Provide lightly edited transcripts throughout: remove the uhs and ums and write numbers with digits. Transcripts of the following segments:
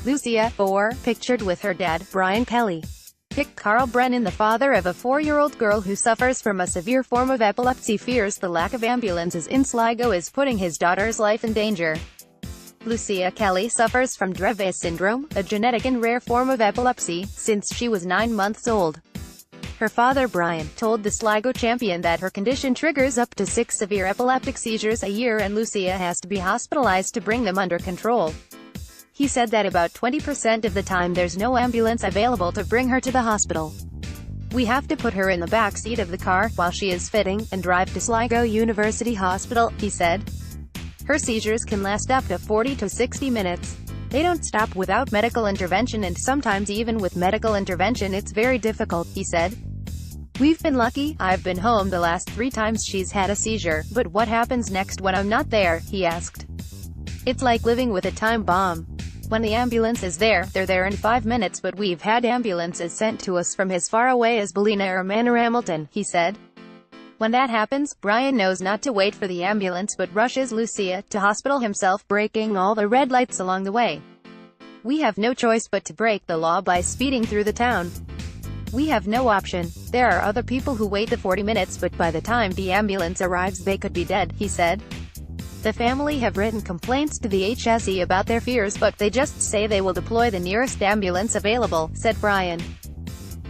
Lucia, 4, pictured with her dad, Brian Kelly. Pic. Carl Brennan, the father of a 4-year-old girl who suffers from a severe form of epilepsy, fears the lack of ambulances in Sligo is putting his daughter's life in danger. Lucia Kelly suffers from Dravet Syndrome, a genetic and rare form of epilepsy, since she was 9 months old. Her father, Brian, told the Sligo Champion that her condition triggers up to 6 severe epileptic seizures a year and Lucia has to be hospitalised to bring them under control. He said that about 20% of the time there's no ambulance available to bring her to the hospital. We have to put her in the back seat of the car, while she is fitting, and drive to Sligo University Hospital, he said. Her seizures can last up to 40 to 60 minutes. They don't stop without medical intervention, and sometimes even with medical intervention it's very difficult, he said. We've been lucky. I've been home the last 3 times she's had a seizure, but what happens next when I'm not there, he asked. It's like living with a time bomb. When the ambulance is there, they're there in 5 minutes, but we've had ambulances sent to us from as far away as Ballina or Manorhamilton, he said. When that happens, Brian knows not to wait for the ambulance but rushes Lucia to hospital himself, breaking all the red lights along the way. We have no choice but to break the law by speeding through the town. We have no option. There are other people who wait the 40 minutes, but by the time the ambulance arrives they could be dead, he said. The family have written complaints to the HSE about their fears, but they just say they will deploy the nearest ambulance available, said Brian.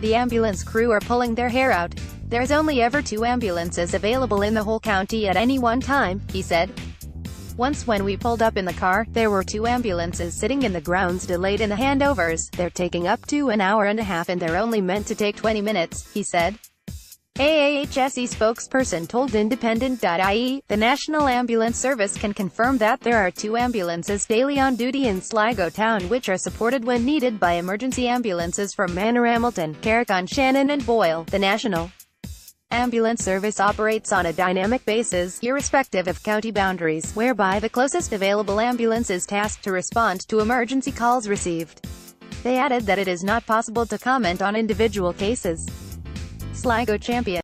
The ambulance crew are pulling their hair out. There's only ever 2 ambulances available in the whole county at any one time, he said. Once when we pulled up in the car, there were 2 ambulances sitting in the grounds delayed in the handovers. They're taking up to an hour and a half and they're only meant to take 20 minutes, he said. AHSE spokesperson told Independent.ie, the National Ambulance Service can confirm that there are 2 ambulances daily on duty in Sligo town which are supported when needed by emergency ambulances from Manorhamilton, Carrick-on-Shannon and Boyle. The National Ambulance Service operates on a dynamic basis, irrespective of county boundaries, whereby the closest available ambulance is tasked to respond to emergency calls received. They added that it is not possible to comment on individual cases. Sligo Champion.